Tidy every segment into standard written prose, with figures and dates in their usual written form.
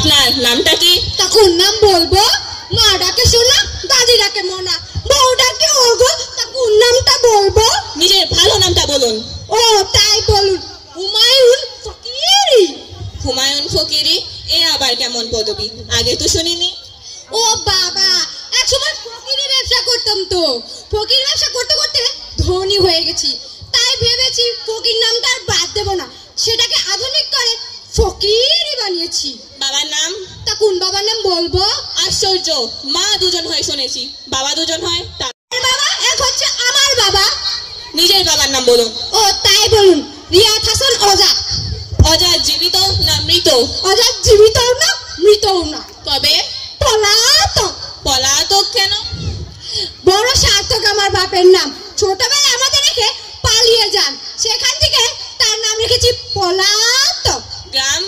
আপনার নামটা কি? তা কোন নাম বলবো? মা ডাকে সোনা, দাদি ডাকে মোনা, বউ ডাকে ওগো, তা কোন নামটা বলবো? নিজের ভালো নামটা বলুন। ও তাই বলুন, হুমায়ুন ফকিরি। হুমায়ুন ফকিরি? এ আবার কেমন পদবি, আগে তো শুনিনি। ও বাবা, একসময় ফকিরি ব্যবসা করতাম তো। ফকির ব্যবসা করতে করতে ধনী হয়ে গেছি, তাই ভেবেছি ফকির নামটা আর বাদ দেব না, সেটাকে আধুনিক করে ফকিরি বানিয়েছি। বাবার নাম? তা কোন বাবার নাম বলবো? আশ্চর্য, মা দুজন হয় শুনেছি, বাবা দুজন হয়। বাবা এক হচ্ছে আমার বাবা। নিজের বাবার নাম বলুন। ও তাই বলুন, রিয়াদ হাসান ওজা। অজা জীবিত না মৃত? অজা জীবিতও না মৃতও না, তবে পলাতক। পলাতক কেন? বড় সার্থক আমার বাপের নাম, ছোটবেলায় আমাদের রেখে পালিয়ে যান, সেখান থেকে তার নাম রেখেছি পলাতক। গ্রাম?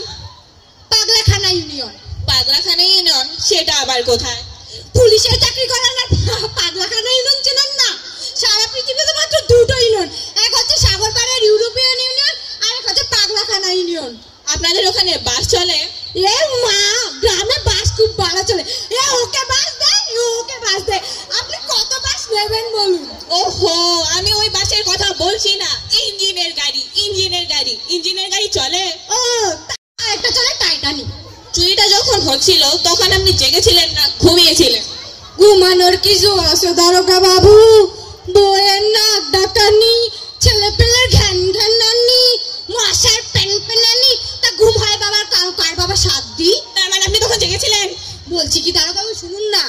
পাগলাখানা ইউনিয়ন। পাগলাখানা ইউনিয়ন? সেটা আবার কোথায়? পুলিশের চাকরি করার না পাগলাখানা ইউনিয়ন চেনেন না? সারা পৃথিবীতে মাত্র দুটো ইউনিয়ন, এক হচ্ছে সাগরপাড়ার ইউরোপিয়ান ইউনিয়ন, আর এক হচ্ছে পাগলাখানা ইউনিয়ন। আপনাদের ওখানে বাস চলে? এ মা, গ্রামে বাস খুব ভালো চলে। এ ওকে বাস দেয়, ওকে বাস দেয়। আপনি কত বাস নেবেন বলুন? ওহো, আমি ওই বাসের কথা বলছি না, ইঞ্জিনের গাড়ি। ইঞ্জিনের গাড়ি? ইঞ্জিনের গাড়ি চলে? ও একটা চলে টাইটানিক। চুরিটা যখন হচ্ছিল তখন আপনি জেগেছিলেন না ঘুমিয়েছিলেন? ঘুমানোর কিছু আছে দারোগা বাবু? বইয়ের নাক ডাকানি, ছেলে পেলের ঘ্যান ঘ্যানানি, মশার পেন পেনানি, তা ঘুম হয় বাবার কার বাবা সাত দি? তার মানে আপনি তখন জেগেছিলেন? বলছি কি দারোগা বাবু শুনুন না,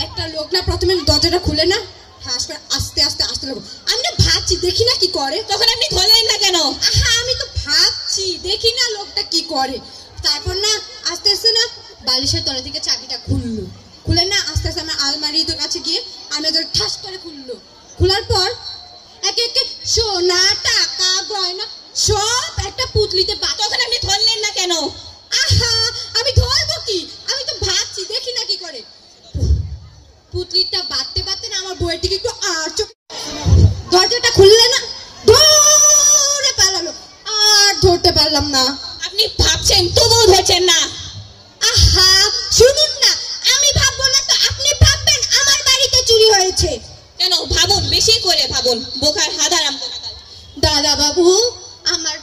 একটা লোক না প্রথমে দরজাটা খুলে না, ঠাস করে আস্তে আস্তে আসতে লাগলো। আমি না ভাবছি দেখি না কি করে। তখন আপনি ধরলেন না কেন? আহা আমি তো ভাবছি দেখি না লোকটা কি করে। তারপর না আস্তে আস্তে না বালিশের তলা থেকে চাবিটা খুললো, খুলে না আস্তে আস্তে আমার আলমারির কাছে গিয়ে আমি ওদের ঠাস করে খুললো। খোলার পর একে একে সোনা টাকা গয়না সব একটা পুতলিতে। তখন আপনি ধরলেন না কেন? আহা আমি ধরবো কি, আমি তো ভাবছি দেখি না কি করে। পুতলিটা বাঁধতে বাঁধতে না আমার বইয়ের দিকে একটু আর চোখ, দরজাটা খুললে না ধরে পালালো, আর ধরতে পারলাম না। আপনি ভাবছেন তবুও ধরছেন না? আহা শুনুন না, আমি ভাববো না তো আপনি ভাববেন আমার বাড়িতে চুরি হয়েছে। কেন ভাবুন, বেশি করে ভাবুন, বোকার হাদারাম কোথাকার। দাদা বাবু আমার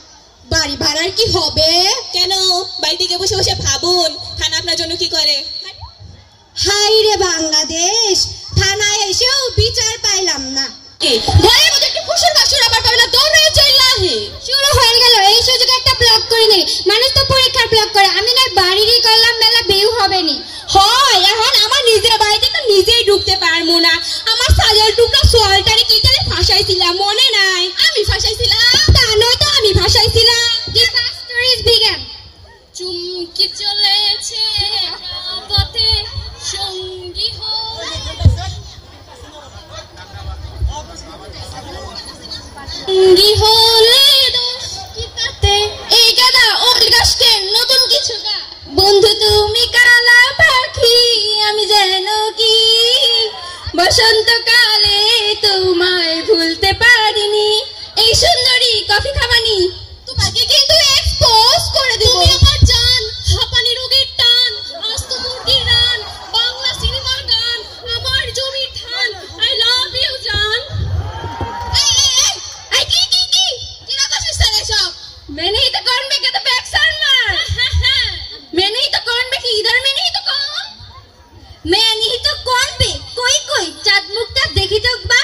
বাড়ি ভাড়ার কি হবে? কেন বাড়ি থেকে বসে বসে ভাবুন, থানা আপনার জন্য কি করে? হাই রে বাংলাদেশ, থানায় এসেও বিচার পাইলাম না। ঘরের মধ্যে একটু ফুসুর বাসুর আবার পাবে না, দৌড়ে চললা হে। শুরু হয়ে গেল, এই সুযোগে একটা ব্লগ করে নেই। মানুষ তো পরীক্ষার ব্লগ করে, আমি না বাড়িরই করলাম, মেলা বেউ হবে নি। হয় এখন আমার নিজের বাড়িতে তো নিজেই ঢুকতে পারবো না। আমার সাজার টুকরা সোয়ালটারে কি করে ফাঁসাইছিলাম মনে নাই? আমি ফাঁসাইছিলাম? তা নয় তো, আমি ফাঁসাইছিলাম। The story is began. চুমকি চলেছে পথে সঙ্গী হলে দোষ কি তাতে? এই গাদা ওল্ড গাছকে নতুন কিছু গা। বন্ধু তুমি কালা পাখি, আমি যেন কি বসন্তকালে তোমায় ভুলতে পারিনি। এই সুন্দরী কফি খাবানি, তোমাকে কিন্তু এক্সপোজ করে দেব। তুমি আমার জান, হাঁপানি রোগের টান, আস্ত মুরগির রান, বাংলা সিনেমার গান, আমার জমির ধান। আই লাভ ইউ জান। मैं नहीं तो कौन में कहता बैक साल मार। मैं नहीं तो कौन में कि इधर में नहीं तो कौन, मैं नहीं तो कौन पे कोई कोई চাঁদ মুখটা দেখি তো বা।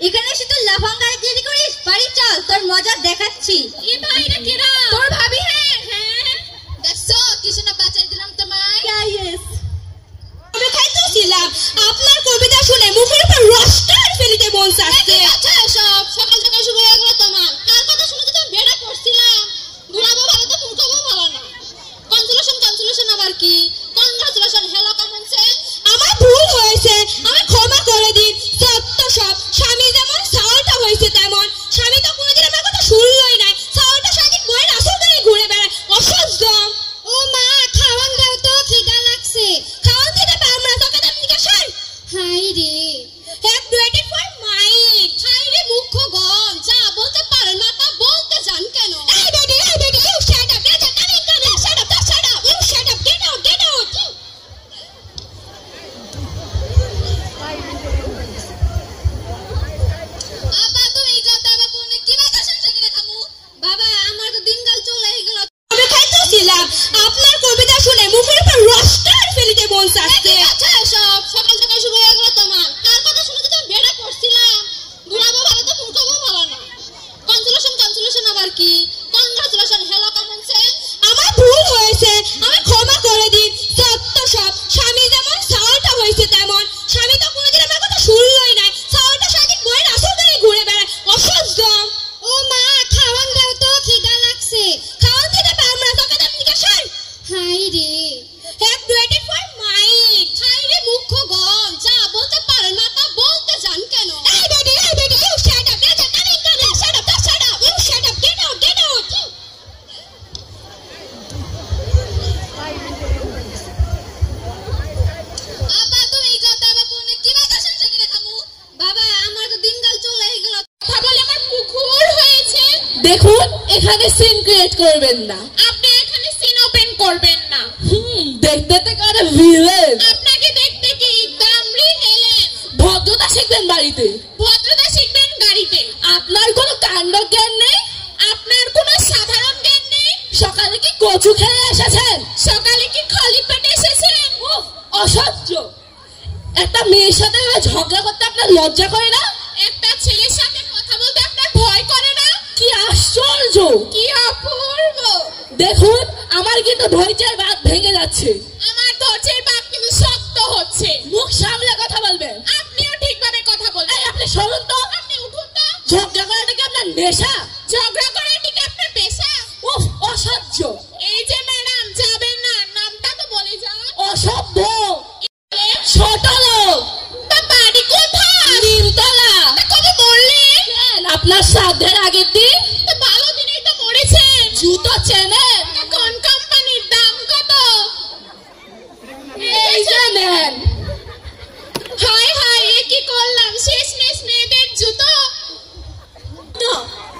এখানে এসে তো লাফাঙ্গায় গিরি করিস, বাড়ি চল তোর মজা দেখাচ্ছি। ये भाई रे किरा তোর ভাবি হ্যাঁ हैं দেখছো কিছু না বাঁচাই দিলাম তোমায়। ইয়েস আমি খাইতেছিলাম আপনার কবিতা শুনে মুখের উপর রসটার ফেলিতে মন চাচ্ছে। আচ্ছা সব সকাল সকাল শুরু হয়ে গেল তোমার। কার কথা শুনে তো আমি বেড়া করছিলাম। বুড়াবো ভালো তো মুখবো ভালো না। কনসোলেশন আবার কি? Congratulation, hello common sense. আমার ভুল হয়েছে, আমি ক্ষমা করে দিন। সত্য সব, স্বামী যেমন সাওয়ালটা হয়েছে তেমন। স্বামী তো কোনোদিন আমার কথা শুনলই নাই, সাওয়ালটা সারাদিন বইয়ের আসল করে এখানে সিন ক্রিয়েট করবেন না। আপনি এখানে সিন ওপেন করবেন না। দেখতে তো করে ভিলেন। আপনাকে দেখতে কি দামড়ি হেলেন। ভদ্রতা শিখবেন বাড়িতে। ভদ্রতা শিখবেন গাড়িতে। আপনার কোনো কাণ্ড জ্ঞান নেই। আপনার কোনো সাধারণ জ্ঞান নেই। সকালে কি কচু খেয়ে এসেছেন? সকালে কি খালি পেটে এসেছেন? অসহ্য। একটা মেয়ের সাথে ঝগড়া করতে আপনার লজ্জা করে না? একটা ছেলের সাথে কথা বলতে আপনার ভয় করে না? কি আশ্চর্য, কি অপূর্ব। দেখুন আমার কিন্তু ধৈর্যের বাঁধ ভেঙে যাচ্ছে। আমার ধৈর্যের বাঁধ কিন্তু শক্ত হচ্ছে। মুখ সামলে কথা বলবেন। আপনিও ঠিকভাবে কথা বলবেন। আপনি শুনুন তো, আপনি উঠুন তো। ঝগড়া করাটা কি আপনার নেশা? ঝগড়া করাটা কি আপনার পেশা? উফ, অসহ্য। এই যে ম্যাডাম যাবেন না, নামটা তো বলে যান। অসভ্য, ছোট লোক। তা বাড়ি কোথায়? নিমতলা। তা কবে মরলেন? আপনার শ্রাদ্ধের আগের দিন। তা ভালো দিনেই তো মরেছেন। জুতো চেনেন? তা কোন কোম্পানির, দাম কত? এই যে নেন। হায় হায়, এ কি করলাম? শেষমেশ মেয়েদের জুতো।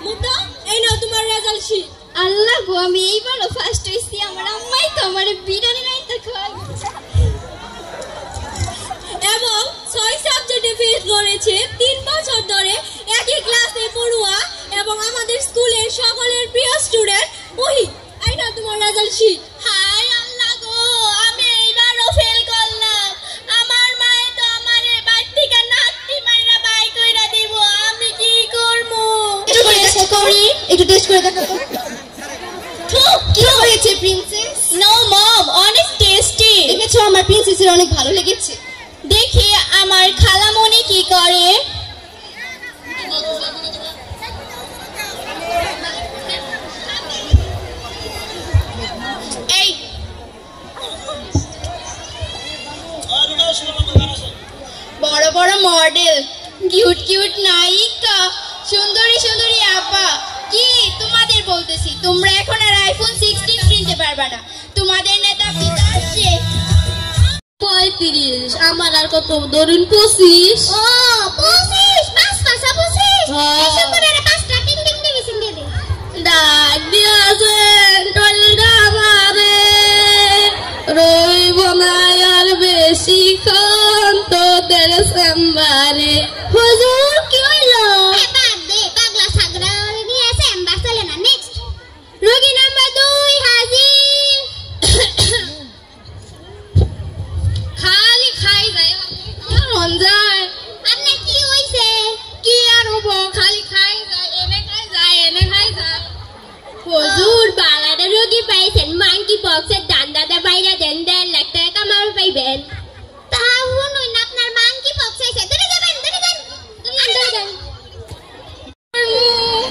মুটা এই নাও তোমার রেজাল্ট শিট। আল্লাহ গো, আমি এইবারও ফার্স্ট হইছি। আমার আম্মাই তো আমার বিরিয়ানি রাইতে খাওয়াই। এবং 6 সাবজেক্টে ফেল করেছে। 3 বছর ধরে একই ক্লাসে পড়ুয়া এবং আমাদের স্কুলের সকলের প্রিয় স্টুডেন্ট ওহিদ। এই নাও তোমার রেজাল্ট শিট। হায় আল্লাহ গো, আমি এইবারও ফেল করলাম। আমার মায়ে তো আমারে বাড়ি থেকে নাতি মাইরা বাই কইরা দিব। আমি কি করব? একটু টেস্ট করে দেখো তো। কি হয়েছে প্রিন্সেস? নো মম, অনেক টেস্টি। দেখেছো আমার প্রিন্সেসের অনেক ভালো লেগেছে। দেখি আমার খালামণি কি করে। এই বড় বড় মডেল, কিউট কিউট নায়িকা, সুন্দরী সুন্দরী আপা, কি তোমাদের বলতেছি, তোমরা এখন আর আইফোন 16 কিনতে পারবা না। তোমাদের নেতা বিদেশে 35, আমার আর কত ধরুন 25। ও 25, 25 হ্যাঁ। এসব করে 5টা টিং টিং টিং সিঙ্গে দে। ডাক দিয়েছেন টলিরা আমারে, রইব না আর বেশিক্ষণ তোদের চেম্বারে। হুজুর কি হইলো? বাদ দে, পাগলা ছাগড়া নিয়ে এসে এম্বার চলে না। নেক্সট রোগী নাম্বার 2 হাজির। খালি খাই যায়, মন যায়। আপনার কি হইছে? কি আর হবো, খালি খাই যায়, এনে খাই যায়, এনে খাই যায়। হুজুর বালাটা রোগী পাইছেন, মাঙ্কি বক্সের দান্দাটা বাইরে দেন, 1.5 লাখ টাকা কামাবে পাইবেন। তা শুনুন, আপনার মাঙ্কি বক্স হইছে। ধরে যাবেন, ধরে যান, ধরে যান।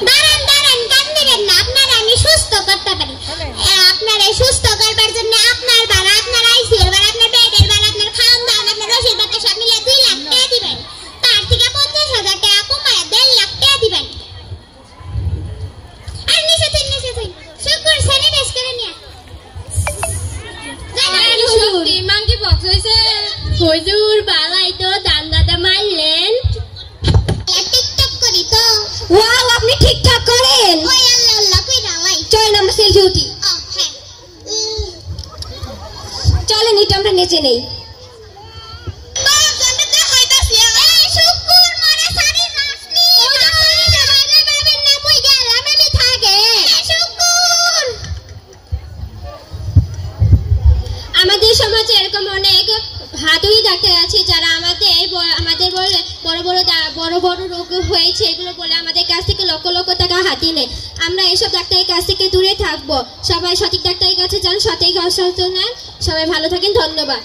দাঁড়ান দাঁড়ান, কান দিবেন না। আপনার আমি সুস্থ করতে পারি। আপনার এই সুস্থ করবার জন্য আপনার ভাড়া, আপনার আইসিইউর ভাড়া, আপনার বেডের ভাড়া, আপনার খাওয়ান দাওয়ান, আপনার ওষুধ পাতি সব মিলিয়ে 2 লাখ টাকা দিবেন। তার থেকে 50,000 টাকা কমায় 1.5 লাখ টাকা দিবেন। আর নিচে থুই, নিচে থুই। শুকুর স্যানিটাইজ করে নিয়ে। সত্যি মাঙ্কি বক্স হয়েছে। হুজুর বালাই তো দান্দাটা মারলেন। টিকটক করি তো। ওয়াও, আপনি ঠিকঠাক করেন। ওই আল্লাহ আল্লাহ কইরা ওই। চলেন আমরা সেলফি উঠি। ও হ্যাঁ। চলেন এটা আমরা নেচে নেই। আমাদের সমাজে এরকম অনেক হাতুড়ি ডাক্তার আছে যারা আমাদের বড় বড় রোগ হয়েছে এগুলো বলে আমাদের কাছ থেকে লক্ষ লক্ষ টাকা হাতিয়ে নেয়। আমরা এসব ডাক্তারের কাছ থেকে দূরে থাকবো। সবাই সঠিক ডাক্তারের কাছে যান, সঠিক হসপিটালে নেন। সবাই ভালো থাকেন। ধন্যবাদ।